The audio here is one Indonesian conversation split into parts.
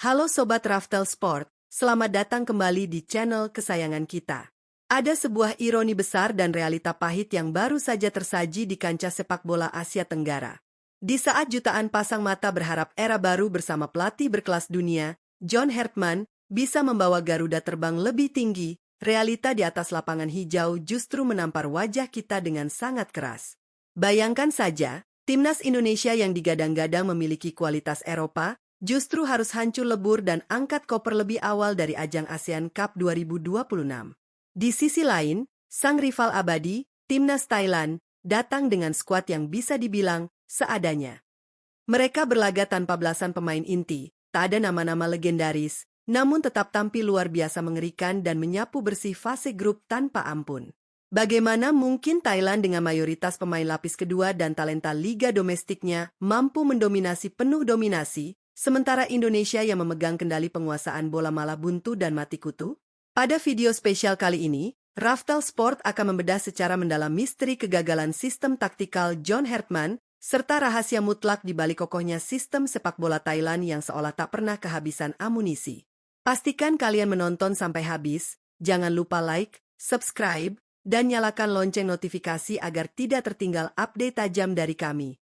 Halo Sobat Raftel Sport, selamat datang kembali di channel kesayangan kita. Ada sebuah ironi besar dan realita pahit yang baru saja tersaji di kancah sepak bola Asia Tenggara. Di saat jutaan pasang mata berharap era baru bersama pelatih berkelas dunia, John Hartman, bisa membawa Garuda terbang lebih tinggi, realita di atas lapangan hijau justru menampar wajah kita dengan sangat keras. Bayangkan saja, timnas Indonesia yang digadang-gadang memiliki kualitas Eropa, justru harus hancur lebur dan angkat koper lebih awal dari ajang ASEAN Cup 2026. Di sisi lain, sang rival abadi, timnas Thailand, datang dengan skuad yang bisa dibilang seadanya. Mereka berlaga tanpa belasan pemain inti, tak ada nama-nama legendaris, namun tetap tampil luar biasa mengerikan dan menyapu bersih fase grup tanpa ampun. Bagaimana mungkin Thailand dengan mayoritas pemain lapis kedua dan talenta liga domestiknya mampu mendominasi penuh dominasi, sementara Indonesia yang memegang kendali penguasaan bola malah buntu dan mati kutu? Pada video spesial kali ini, Raftel Sport akan membedah secara mendalam misteri kegagalan sistem taktikal John Hartman, serta rahasia mutlak di balik kokohnya sistem sepak bola Thailand yang seolah tak pernah kehabisan amunisi. Pastikan kalian menonton sampai habis, jangan lupa like, subscribe, dan nyalakan lonceng notifikasi agar tidak tertinggal update tajam dari kami.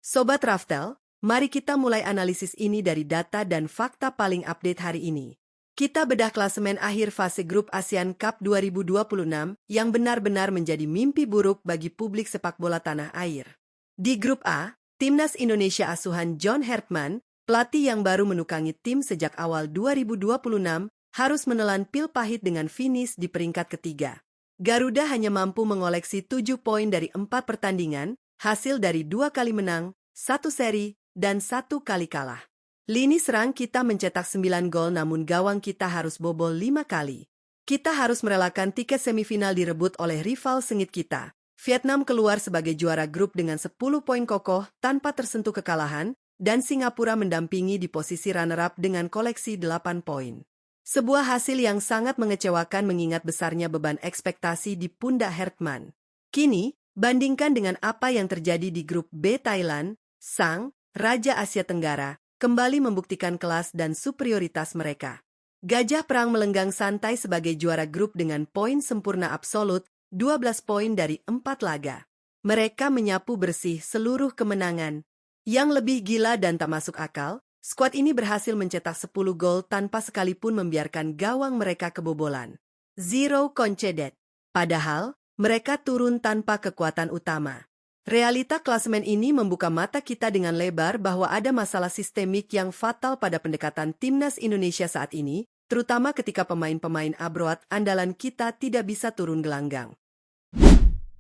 Sobat Raftel, mari kita mulai analisis ini dari data dan fakta paling update hari ini. Kita bedah klasemen akhir fase grup ASEAN Cup 2026 yang benar-benar menjadi mimpi buruk bagi publik sepak bola tanah air. Di grup A, timnas Indonesia asuhan John Hartman, pelatih yang baru menukangi tim sejak awal 2026, harus menelan pil pahit dengan finish di peringkat ketiga. Garuda hanya mampu mengoleksi 7 poin dari 4 pertandingan, hasil dari 2 kali menang, 1 seri, dan 1 kali kalah. Lini serang kita mencetak 9 gol namun gawang kita harus bobol 5 kali. Kita harus merelakan tiket semifinal direbut oleh rival sengit kita. Vietnam keluar sebagai juara grup dengan 10 poin kokoh tanpa tersentuh kekalahan, dan Singapura mendampingi di posisi runner-up dengan koleksi 8 poin. Sebuah hasil yang sangat mengecewakan mengingat besarnya beban ekspektasi di pundak Hartman. Kini, bandingkan dengan apa yang terjadi di grup B. Thailand, sang Raja Asia Tenggara, kembali membuktikan kelas dan superioritas mereka. Gajah Perang melenggang santai sebagai juara grup dengan poin sempurna absolut, 12 poin dari 4 laga. Mereka menyapu bersih seluruh kemenangan. Yang lebih gila dan tak masuk akal, skuad ini berhasil mencetak 10 gol tanpa sekalipun membiarkan gawang mereka kebobolan. Zero conceded. Padahal, mereka turun tanpa kekuatan utama. Realita klasemen ini membuka mata kita dengan lebar bahwa ada masalah sistemik yang fatal pada pendekatan timnas Indonesia saat ini, terutama ketika pemain-pemain abroad andalan kita tidak bisa turun gelanggang.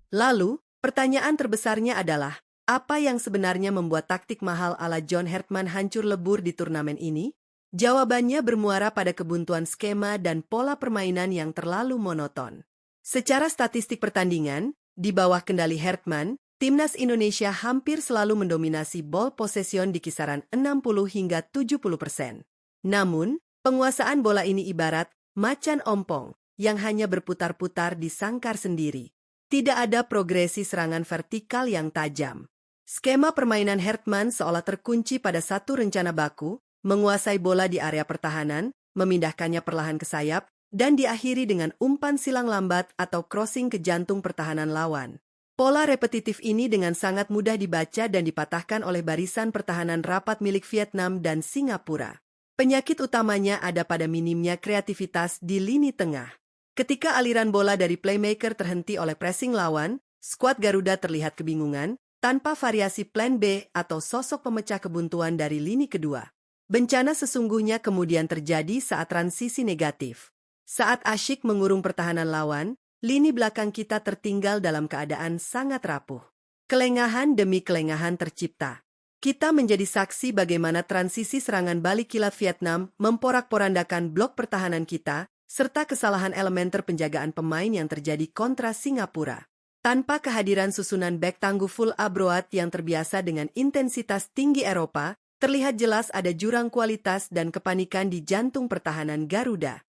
Lalu, pertanyaan terbesarnya adalah, apa yang sebenarnya membuat taktik mahal ala John Hartman hancur lebur di turnamen ini? Jawabannya bermuara pada kebuntuan skema dan pola permainan yang terlalu monoton. Secara statistik pertandingan, di bawah kendali Hartman, timnas Indonesia hampir selalu mendominasi ball possession di kisaran 60 hingga 70%. Namun, penguasaan bola ini ibarat macan ompong yang hanya berputar-putar di sangkar sendiri. Tidak ada progresi serangan vertikal yang tajam. Skema permainan Hartman seolah terkunci pada satu rencana baku, menguasai bola di area pertahanan, memindahkannya perlahan ke sayap, dan diakhiri dengan umpan silang lambat atau crossing ke jantung pertahanan lawan. Pola repetitif ini dengan sangat mudah dibaca dan dipatahkan oleh barisan pertahanan rapat milik Vietnam dan Singapura. Penyakit utamanya ada pada minimnya kreativitas di lini tengah. Ketika aliran bola dari playmaker terhenti oleh pressing lawan, skuad Garuda terlihat kebingungan, tanpa variasi plan B atau sosok pemecah kebuntuan dari lini kedua. Bencana sesungguhnya kemudian terjadi saat transisi negatif. Saat asyik mengurung pertahanan lawan, lini belakang kita tertinggal dalam keadaan sangat rapuh. Kelengahan demi kelengahan tercipta. Kita menjadi saksi bagaimana transisi serangan balik kilat Vietnam memporak-porandakan blok pertahanan kita, serta kesalahan elementer penjagaan pemain yang terjadi kontra Singapura. Tanpa kehadiran susunan bek tangguh full abroad yang terbiasa dengan intensitas tinggi Eropa, terlihat jelas ada jurang kualitas dan kepanikan di jantung pertahanan Garuda.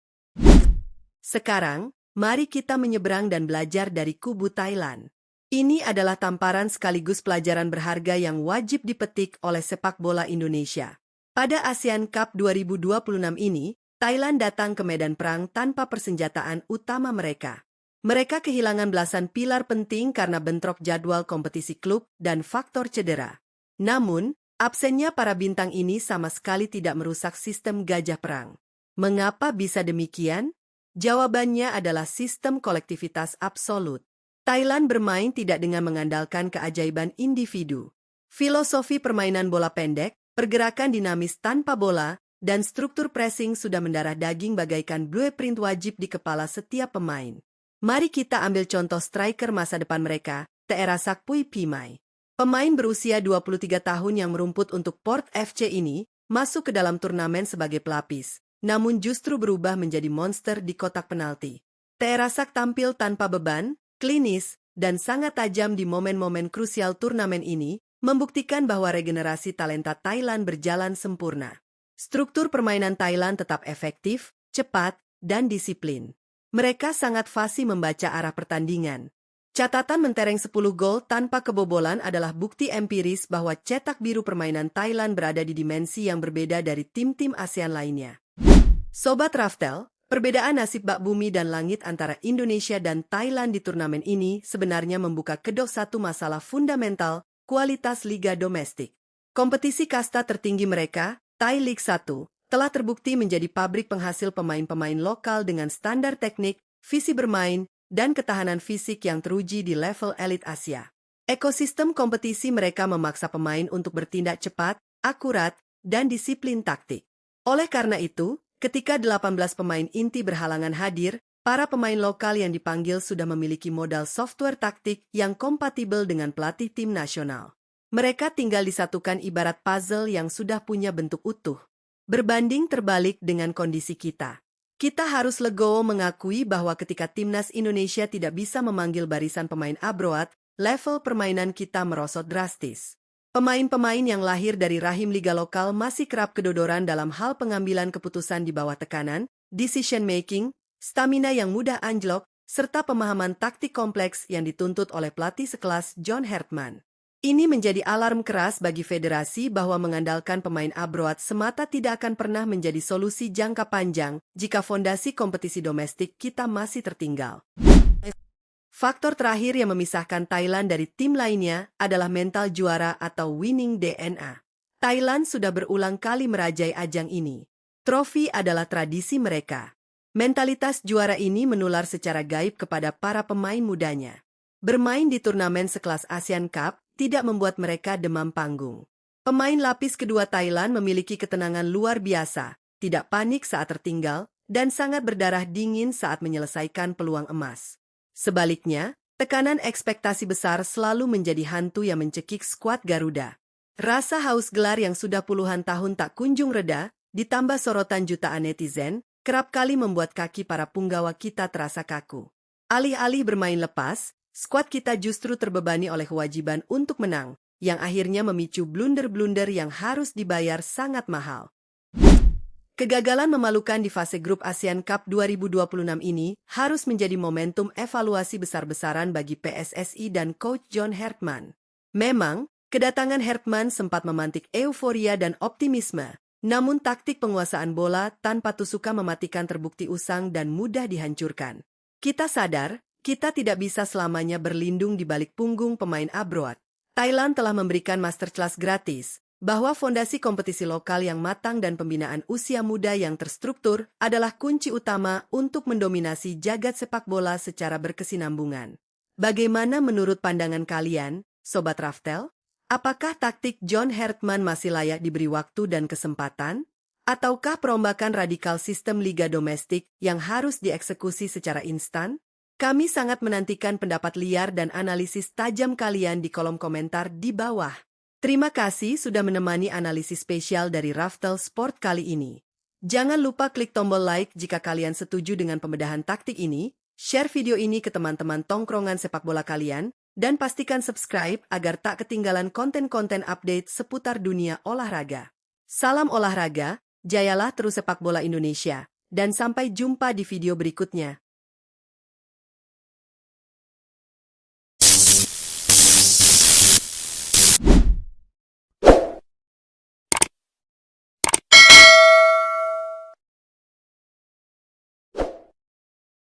Sekarang, mari kita menyeberang dan belajar dari kubu Thailand. Ini adalah tamparan sekaligus pelajaran berharga yang wajib dipetik oleh sepak bola Indonesia. Pada ASEAN Cup 2026 ini, Thailand datang ke medan perang tanpa persenjataan utama mereka. Mereka kehilangan belasan pilar penting karena bentrok jadwal kompetisi klub dan faktor cedera. Namun, absennya para bintang ini sama sekali tidak merusak sistem gajah perang. Mengapa bisa demikian? Jawabannya adalah sistem kolektivitas absolut. Thailand bermain tidak dengan mengandalkan keajaiban individu. Filosofi permainan bola pendek, pergerakan dinamis tanpa bola, dan struktur pressing sudah mendarah daging bagaikan blueprint wajib di kepala setiap pemain. Mari kita ambil contoh striker masa depan mereka, Teerasakpui Pimai. Pemain berusia 23 tahun yang merumput untuk Port FC ini masuk ke dalam turnamen sebagai pelapis, namun justru berubah menjadi monster di kotak penalti. Teerasak tampil tanpa beban, klinis, dan sangat tajam di momen-momen krusial turnamen ini, membuktikan bahwa regenerasi talenta Thailand berjalan sempurna. Struktur permainan Thailand tetap efektif, cepat, dan disiplin. Mereka sangat fasih membaca arah pertandingan. Catatan mentereng 10 gol tanpa kebobolan adalah bukti empiris bahwa cetak biru permainan Thailand berada di dimensi yang berbeda dari tim-tim ASEAN lainnya. Sobat Raftel, perbedaan nasib bak bumi dan langit antara Indonesia dan Thailand di turnamen ini sebenarnya membuka kedok satu masalah fundamental, kualitas liga domestik. Kompetisi kasta tertinggi mereka, Thai League 1, telah terbukti menjadi pabrik penghasil pemain-pemain lokal dengan standar teknik, visi bermain, dan ketahanan fisik yang teruji di level elit Asia. Ekosistem kompetisi mereka memaksa pemain untuk bertindak cepat, akurat, dan disiplin taktik. Oleh karena itu, ketika 18 pemain inti berhalangan hadir, para pemain lokal yang dipanggil sudah memiliki modal software taktik yang kompatibel dengan pelatih tim nasional. Mereka tinggal disatukan ibarat puzzle yang sudah punya bentuk utuh. Berbanding terbalik dengan kondisi kita. Kita harus legowo mengakui bahwa ketika timnas Indonesia tidak bisa memanggil barisan pemain abroad, level permainan kita merosot drastis. Pemain-pemain yang lahir dari rahim liga lokal masih kerap kedodoran dalam hal pengambilan keputusan di bawah tekanan, decision making, stamina yang mudah anjlok, serta pemahaman taktik kompleks yang dituntut oleh pelatih sekelas John Hartman. Ini menjadi alarm keras bagi federasi bahwa mengandalkan pemain abroad semata tidak akan pernah menjadi solusi jangka panjang jika fondasi kompetisi domestik kita masih tertinggal. Faktor terakhir yang memisahkan Thailand dari tim lainnya adalah mental juara atau winning DNA. Thailand sudah berulang kali merajai ajang ini. Trofi adalah tradisi mereka. Mentalitas juara ini menular secara gaib kepada para pemain mudanya. Bermain di turnamen sekelas ASEAN Cup tidak membuat mereka demam panggung. Pemain lapis kedua Thailand memiliki ketenangan luar biasa, tidak panik saat tertinggal, dan sangat berdarah dingin saat menyelesaikan peluang emas. Sebaliknya, tekanan ekspektasi besar selalu menjadi hantu yang mencekik skuad Garuda. Rasa haus gelar yang sudah puluhan tahun tak kunjung reda, ditambah sorotan jutaan netizen, kerap kali membuat kaki para punggawa kita terasa kaku. Alih-alih bermain lepas, skuad kita justru terbebani oleh kewajiban untuk menang, yang akhirnya memicu blunder-blunder yang harus dibayar sangat mahal. Kegagalan memalukan di fase grup ASEAN Cup 2026 ini harus menjadi momentum evaluasi besar-besaran bagi PSSI dan Coach John Hartman. Memang, kedatangan Hartman sempat memantik euforia dan optimisme, namun taktik penguasaan bola tanpa tusukan mematikan terbukti usang dan mudah dihancurkan. Kita sadar, kita tidak bisa selamanya berlindung di balik punggung pemain abroad. Thailand telah memberikan masterclass gratis, bahwa fondasi kompetisi lokal yang matang dan pembinaan usia muda yang terstruktur adalah kunci utama untuk mendominasi jagat sepak bola secara berkesinambungan. Bagaimana menurut pandangan kalian, Sobat Raftel? Apakah taktik John Hartman masih layak diberi waktu dan kesempatan? Ataukah perombakan radikal sistem liga domestik yang harus dieksekusi secara instan? Kami sangat menantikan pendapat liar dan analisis tajam kalian di kolom komentar di bawah. Terima kasih sudah menemani analisis spesial dari Raftel Sport kali ini. Jangan lupa klik tombol like jika kalian setuju dengan pembedahan taktik ini, share video ini ke teman-teman tongkrongan sepak bola kalian, dan pastikan subscribe agar tak ketinggalan konten-konten update seputar dunia olahraga. Salam olahraga, jayalah terus sepak bola Indonesia, dan sampai jumpa di video berikutnya.